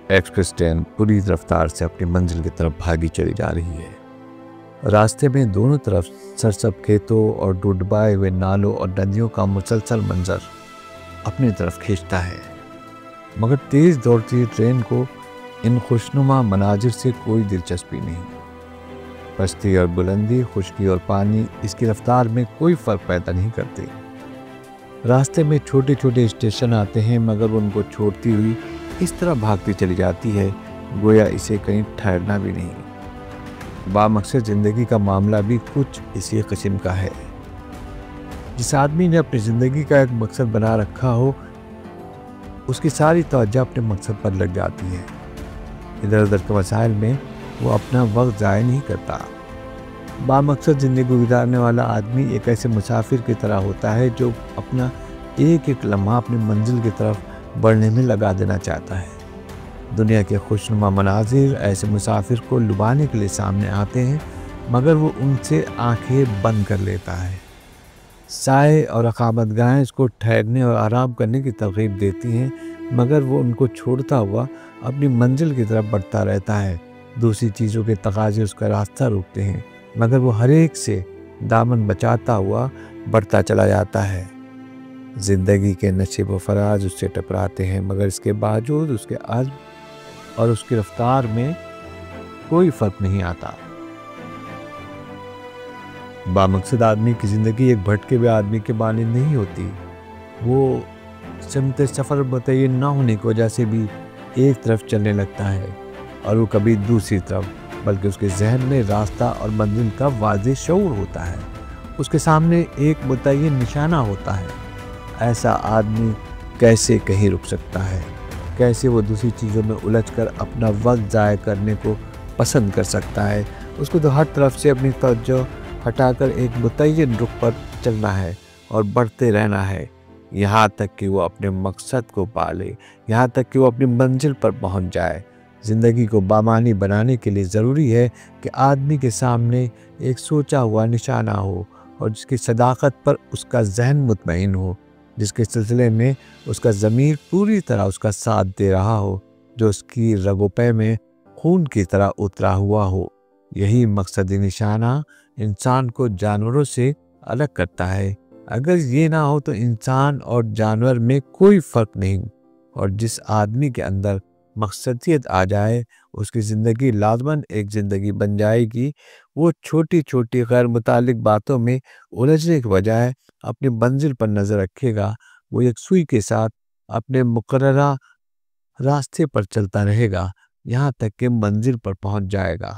Express train پوری رفتار سے اپنی منزل کی طرف بھاگی چلی جا رہی ہے۔ راستے میں دونوں طرف سرسبز کھیتوں اور ڈوڈبائے ہوئے نالوں اور ندیوں کا مسلسل منظر اپنی طرف کھینچتا ہے، مگر تیز دوڑتی ٹرین کو ان خوشنما مناظر سے کوئی دلچسپی نہیں۔ پستی اور بلندی، خشکی اور پانی اس کی رفتار میں کوئی فرق پیدا نہیں کرتے۔ راستے میں چھوٹے چھوٹے اسٹیشن آتے ہیں، مگر ان کو چھوڑتی ہوئی اس طرح بھاگتی چلی جاتی ہے گویا اسے کہیں ٹھہرنا بھی نہیں۔ بامقصد زندگی کا معاملہ بھی کچھ اسی قسم کا ہے۔ جس آدمی نے اپنی زندگی کا ایک مقصد بنا رکھا ہو، اس کی ساری توجہ اپنے مقصد پر لگ جاتی ہے۔ ادھر ادھر کے مسائل میں وہ اپنا وقت ضائع نہیں کرتا۔ بامقصد زندگی گزارنے والا آدمی ایک ایسے مسافر کی طرح ہوتا ہے جو اپنا ایک ایک لمحہ اپنی منزل کی طرف بڑھنے میں لگا دینا چاہتا ہے۔ دنیا کے خوشنما مناظر ایسے مسافر کو لبھانے کے لیے سامنے آتے ہیں، مگر وہ ان سے آنکھیں بند کر لیتا ہے۔ سائے اور اقامت گاہیں اس کو ٹھہرنے اور آرام کرنے کی ترغیب دیتی ہیں، مگر وہ ان کو چھوڑتا ہوا اپنی منزل کی طرف بڑھتا رہتا ہے۔ دوسری چیزوں کے تقاضے اس کا راستہ روکتے ہیں، مگر وہ ہر ایک سے دامن بچاتا ہوا بڑھتا چلا جاتا ہے۔ زندگی کے نشیب و فراز اس سے ٹکراتے ہیں، مگر اس کے باوجود اس کے عزم اور اس کی رفتار میں کوئی فرق نہیں آتا۔ بامقصد آدمی کی زندگی ایک بھٹکے ہوئے آدمی کے مانند نہیں ہوتی۔ وہ سمت سفر متعین نہ ہونے کی وجہ سے بھی ایک طرف چلنے لگتا ہے اور وہ کبھی دوسری طرف، بلکہ اس کے ذہن میں راستہ اور منزل کا واضح شعور ہوتا ہے۔ اس کے سامنے ایک متعین نشانہ ہوتا ہے۔ ایسا آدمی کیسے کہیں رک سکتا ہے؟ کیسے وہ دوسری چیزوں میں الجھ کر اپنا وقت ضائع کرنے کو پسند کر سکتا ہے؟ اس کو تو ہر طرف سے اپنی توجہ ہٹا کر ایک متعین رخ پر چلنا ہے اور بڑھتے رہنا ہے، یہاں تک کہ وہ اپنے مقصد کو پا لے، یہاں تک کہ وہ اپنی منزل پر پہنچ جائے۔ زندگی کو بامعنی بنانے کے لیے ضروری ہے کہ آدمی کے سامنے ایک سوچا ہوا نشانہ ہو اور جس کی صداقت پر اس کا ذہن مطمئن ہو، جس کے سلسلے میں اس کا ضمیر پوری طرح اس کا ساتھ دے رہا ہو، جو اس کی رگ و پے میں خون کی طرح اترا ہوا ہو۔ یہی مقصدی نشانہ انسان کو جانوروں سے الگ کرتا ہے۔ اگر یہ نہ ہو تو انسان اور جانور میں کوئی فرق نہیں، اور جس آدمی کے اندر مقصدیت آ جائے اس کی زندگی لازماً ایک زندگی بن جائے گی۔ وہ چھوٹی چھوٹی غیر متعلق باتوں میں الجھنے کے بجائے اپنی منزل پر نظر رکھے گا۔ وہ ایک سوئی کے ساتھ اپنے مقررہ راستے پر چلتا رہے گا، یہاں تک کہ منزل پر پہنچ جائے گا۔